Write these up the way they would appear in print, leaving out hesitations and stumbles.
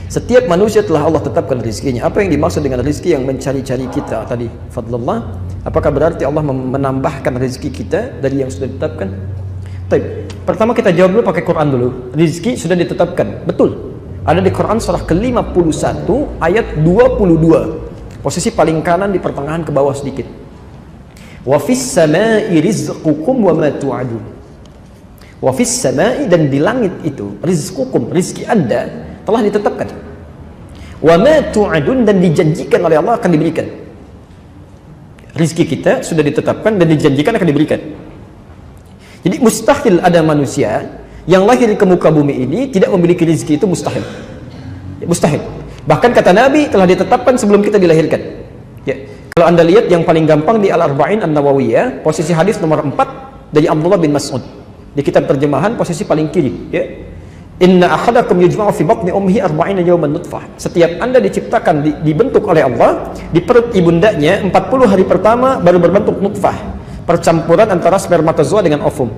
Setiap manusia telah Allah tetapkan rizkinya. Apa yang dimaksud dengan rizki yang mencari-cari kita tadi? Fadlullah. Apakah berarti Allah menambahkan rizki kita dari yang sudah ditetapkan? Baik. Pertama kita jawab dulu pakai Quran dulu. Rizki sudah ditetapkan. Betul. Ada di Quran surah ke-51 ayat 22. Posisi paling kanan di pertengahan ke bawah sedikit. Wa fis samai rizqukum wa ma tu'adun. Wa fis samai, dan di langit itu rizqukum, rizki Anda telah ditetapkan. Wa ma tu'adun, dan dijanjikan oleh Allah akan diberikan. Rizki kita sudah ditetapkan dan dijanjikan akan diberikan. Jadi mustahil ada manusia yang lahir ke muka bumi ini tidak memiliki rizki, itu mustahil. Ya, mustahil. Bahkan kata Nabi telah ditetapkan sebelum kita dilahirkan. Ya. Kalau Anda lihat yang paling gampang di Al-Arba'in An-Nawawiyah, posisi hadis nomor 4 dari Abdullah bin Mas'ud. Di kitab terjemahan posisi paling kiri, ya. Inna ahadakum yujma'u fi batni ummihi 40 yawman nutfah. Setiap Anda diciptakan, dibentuk oleh Allah di perut ibundanya 40 hari pertama baru berbentuk nutfah, percampuran antara spermatozoa dengan ovum.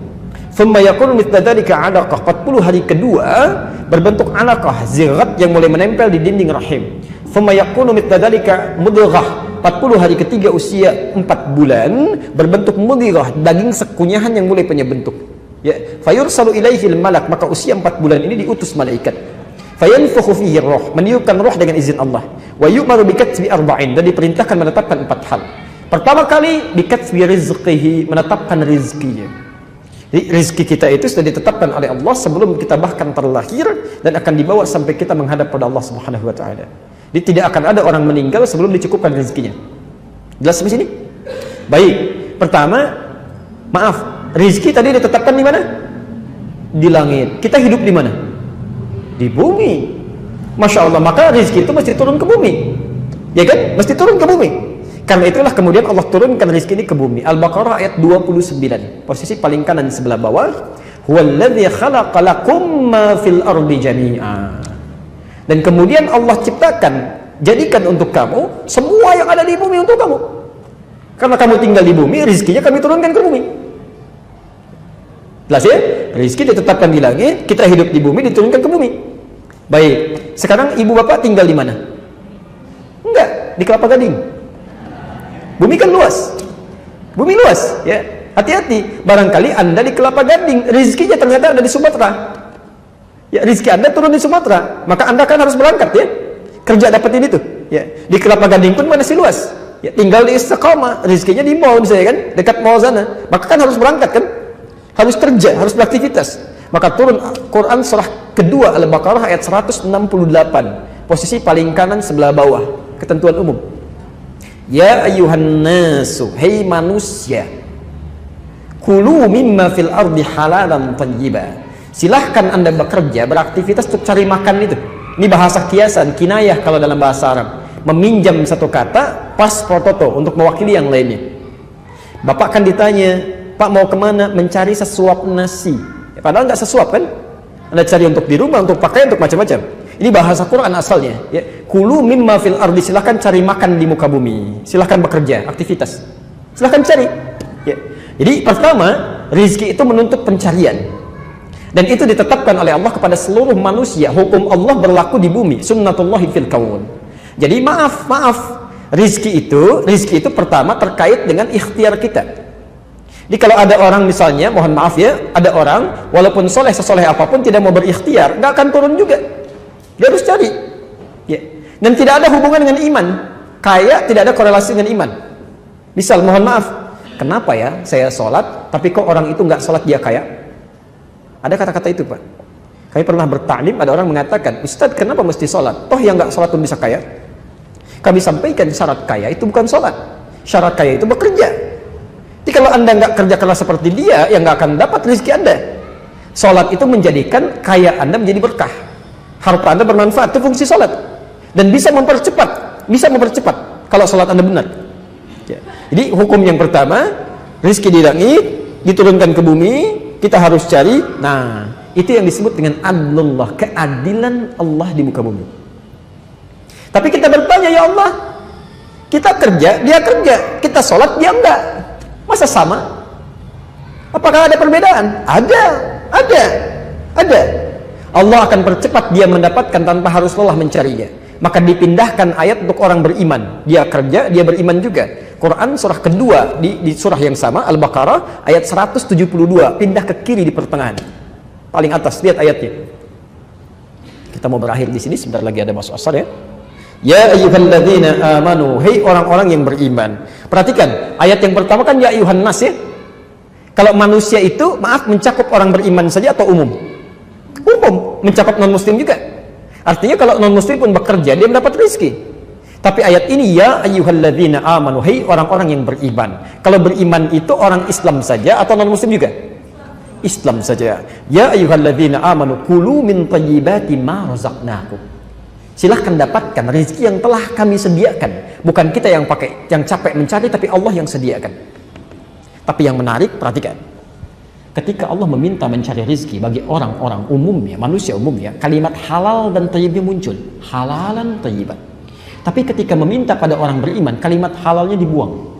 Thumma yakunu mithla dzalika 'alaqah. 40 hari kedua berbentuk 'alaqah, zirat yang mulai menempel di dinding rahim. Thumma yakunu mithla dzalika mudghah. 40 hari ketiga usia 4 bulan berbentuk mudghah, daging sekunyahan yang mulai punya bentuk. Ya, fayursalu ilaihil malak, maka usia 4 bulan ini diutus malaikat. Fayanfukhu fihi roh, meniupkan roh dengan izin Allah. Wa yu'maru bikatsbi arba'in, dan diperintahkan menetapkan 4 hal. Pertama kali bikatsbi rizqihi, menetapkan rizkinya. Jadi rizki kita itu sudah ditetapkan oleh Allah sebelum kita bahkan terlahir, dan akan dibawa sampai kita menghadap pada Allah Subhanahu wa taala. Jadi tidak akan ada orang meninggal sebelum dicukupkan rezekinya. Jelas sampai sini? Baik. Pertama, maaf, rezeki tadi ditetapkan di mana? Di langit. Kita hidup di mana? Di bumi. Masya Allah, maka rezeki itu mesti turun ke bumi. Ya kan? Mesti turun ke bumi. Karena itulah kemudian Allah turunkan rezeki ini ke bumi. Al-Baqarah ayat 29. Posisi paling kanan sebelah bawah. Huwallazi khalaqa lakum ma fil ardi jami'a. Dan kemudian Allah ciptakan, jadikan untuk kamu semua yang ada di bumi untuk kamu. Karena kamu tinggal di bumi, rezekinya kami turunkan ke bumi. Jelas ya? Rezeki ditetapkan di langit, kita hidup di bumi, diturunkan ke bumi. Baik. Sekarang ibu bapak tinggal di mana? Enggak, di Kelapa Gading. Bumi kan luas. Bumi luas, ya. Hati-hati. Barangkali Anda di Kelapa Gading, rezekinya ternyata ada di Sumatera. Ya, rezeki Anda turun di Sumatera, maka Anda kan harus berangkat, ya. Kerja dapetin itu, ya. Di Kelapa Gading pun masih luas. Ya, tinggal di Istiqamah, rezekinya di mall misalnya kan, dekat mall sana. Maka kan harus berangkat kan? Harus kerja, harus beraktivitas. Maka turun Quran surah kedua Al-Baqarah ayat 168. Posisi paling kanan sebelah bawah, ketentuan umum. Ya ayyuhan nasu, hei manusia, kulu mimma fil ardi halalan thayyiba. Silahkan Anda bekerja, beraktivitas untuk cari makan itu. Ini bahasa kiasan, kinayah kalau dalam bahasa Arab. Meminjam satu kata, pas prototo untuk mewakili yang lainnya. Bapak kan ditanya, Pak mau kemana? Mencari sesuap nasi. Ya, padahal nggak sesuap kan? Anda cari untuk di rumah, untuk pakai, untuk macam-macam. Ini bahasa Quran asalnya. Ya. Kulu mimma fil ardi, silahkan cari makan di muka bumi. Silahkan bekerja, aktivitas. Silahkan cari. Ya. Jadi pertama, rezeki itu menuntut pencarian. Dan itu ditetapkan oleh Allah kepada seluruh manusia. Hukum Allah berlaku di bumi, sunnatullahi fil kaun. Jadi maaf, rizki itu pertama terkait dengan ikhtiar kita. Jadi kalau ada orang misalnya, mohon maaf ya, ada orang walaupun soleh sesoleh apapun tidak mau berikhtiar, nggak akan turun juga. Dia harus cari. Ya. Dan tidak ada hubungan dengan iman. Kaya tidak ada korelasi dengan iman. Misal, mohon maaf, kenapa ya saya sholat, tapi kok orang itu nggak sholat dia kaya? Ada kata-kata itu, Pak. Kami pernah bertaklim, ada orang mengatakan, Ustadz, kenapa mesti sholat? Toh yang nggak sholat pun bisa kaya. Kami sampaikan syarat kaya itu bukan sholat. Syarat kaya itu bekerja. Jadi kalau Anda nggak kerja keras seperti dia, ya nggak akan dapat rezeki Anda. Sholat itu menjadikan kaya Anda menjadi berkah. Harta Anda bermanfaat, itu fungsi sholat. Dan bisa mempercepat kalau sholat Anda benar. Ya. Jadi hukum yang pertama, rezeki di langit, diturunkan ke bumi, kita harus cari. Nah, itu yang disebut dengan adlullah, keadilan Allah di muka bumi. Tapi kita bertanya, ya Allah, kita kerja, dia kerja, kita sholat, dia enggak. Masa sama? Apakah ada perbedaan? Ada. Allah akan percepat dia mendapatkan tanpa harus lelah mencarinya. Maka dipindahkan ayat untuk orang beriman. Dia kerja, dia beriman juga. Quran surah kedua di surah yang sama, Al-Baqarah ayat 172, pindah ke kiri di pertengahan. Paling atas, lihat ayatnya. Kita mau berakhir di sini, sebentar lagi ada masuk asar ya. Ya ayyuhalladzina amanu, hei orang-orang yang beriman. Perhatikan, ayat yang pertama kan ya ayyuhan nas ya. Kalau manusia itu, maaf, mencakup orang beriman saja atau umum? Umum, mencakup non-muslim juga. Artinya kalau non-muslim pun bekerja, dia mendapat rezeki. Tapi ayat ini, ya ayyuhalladzina amanu, hei orang-orang yang beriman. Kalau beriman itu orang Islam saja atau non-muslim juga? Islam saja. Ya ayyuhalladzina amanu, kulu min thayyibati ma razaqnakum. Silahkan dapatkan rezeki yang telah kami sediakan. Bukan kita yang capek mencari, tapi Allah yang sediakan. Tapi yang menarik, perhatikan. Ketika Allah meminta mencari rezeki bagi orang-orang umumnya, manusia umumnya, kalimat halal dan thayyibnya muncul. Halalan thayyiban. Tapi ketika meminta pada orang beriman, kalimat halalnya dibuang.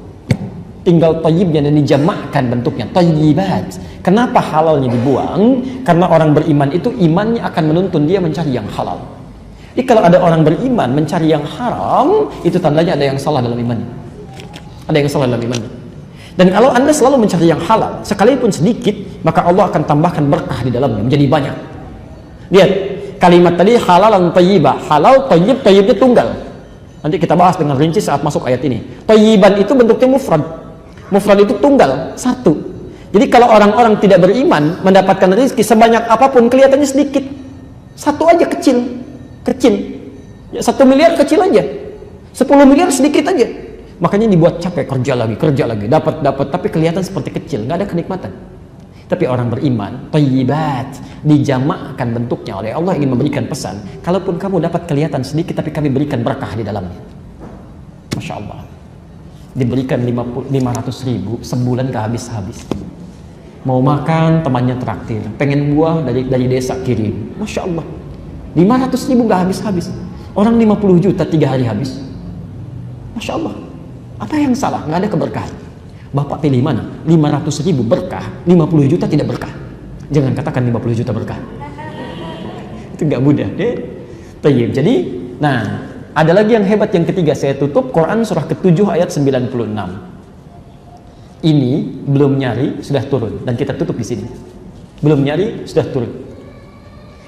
Tinggal thayyibnya dan dijamakkan bentuknya. Thayyibat. Kenapa halalnya dibuang? Karena orang beriman itu imannya akan menuntun dia mencari yang halal. Jadi kalau ada orang beriman mencari yang haram, itu tandanya ada yang salah dalam imannya. Ada yang salah dalam imannya. Dan kalau Anda selalu mencari yang halal, sekalipun sedikit, maka Allah akan tambahkan berkah di dalamnya, menjadi banyak. Lihat, kalimat tadi halalan thayyibah. Halal, thayyib, thayyibnya tunggal. Nanti kita bahas dengan rinci saat masuk ayat ini. Thayyiban itu bentuknya mufrad. Mufrad itu tunggal, satu. Jadi kalau orang-orang tidak beriman, mendapatkan rezeki sebanyak apapun, kelihatannya sedikit. Satu aja kecil. Kecil. Ya, 1 miliar kecil aja. 10 miliar sedikit aja. Makanya dibuat capek, kerja lagi, dapat, tapi kelihatan seperti kecil, nggak ada kenikmatan. Tapi orang beriman, thayyibat, dijamakkan bentuknya oleh Allah ingin memberikan pesan. Kalaupun kamu dapat kelihatan sedikit, tapi kami berikan berkah di dalamnya. Masya Allah. Diberikan 500.000, sebulan gak habis-habis. Mau makan, temannya traktir. Pengen buah dari desa kirim. Masya Allah. 500.000 gak habis-habis. Orang 50 juta 3 hari habis. Masya Allah. Apa yang salah? Nggak ada keberkahan. Bapak pilih mana? 500.000 berkah, 50 juta tidak berkah. Jangan katakan 50 juta berkah. Itu nggak mudah. Tayyib. Jadi, nah, ada lagi yang hebat yang ketiga. Saya tutup Quran surah ke-7 ayat 96. Ini belum nyari sudah turun dan kita tutup di sini. Belum nyari sudah turun.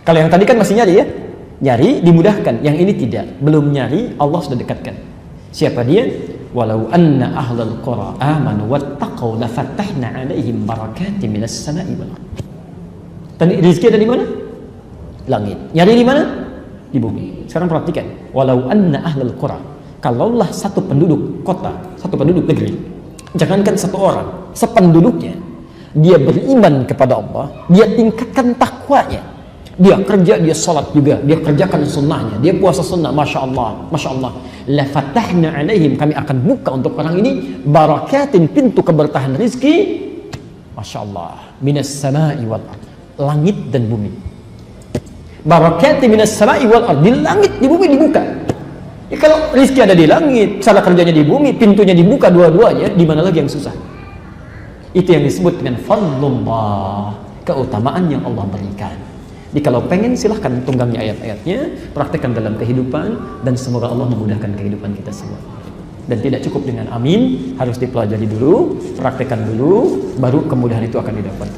Kalau yang tadi kan masih nyari ya. Nyari dimudahkan, yang ini tidak. Belum nyari Allah sudah dekatkan. Siapa dia? Walau anna ahlal qura amanu wattaqau lafatahna alaihim barakatin minas sama'i wal ardh. Tadi rezeki ada di mana? Langit. Nyari di mana? Di bumi. Sekarang perhatikan. Walau anna ahlal qura, kalaulah satu penduduk kota, satu penduduk negeri, jangankan satu orang, sependuduknya, dia beriman kepada Allah, dia tingkatkan takwanya. Dia kerja, dia sholat juga, dia kerjakan sunnahnya, dia puasa sunnah, masya Allah, masya Allah. La fatahna alaihim, kami akan buka untuk orang ini barakatin, pintu keberkahan rizki, masya Allah, minas sama'i wal ardh, langit dan bumi. Barakatin minas sama'i wal ardh, di langit, di bumi dibuka. Ya, kalau rizki ada di langit, cara kerjanya di bumi, pintunya dibuka dua-duanya, di mana lagi yang susah? Itu yang disebut dengan fadlullah, keutamaan yang Allah berikan. Jadi kalau pengen silahkan tunggangi ayat-ayatnya, praktekkan dalam kehidupan, dan semoga Allah memudahkan kehidupan kita semua. Dan tidak cukup dengan amin, harus dipelajari dulu, praktekkan dulu, baru kemudahan itu akan didapat.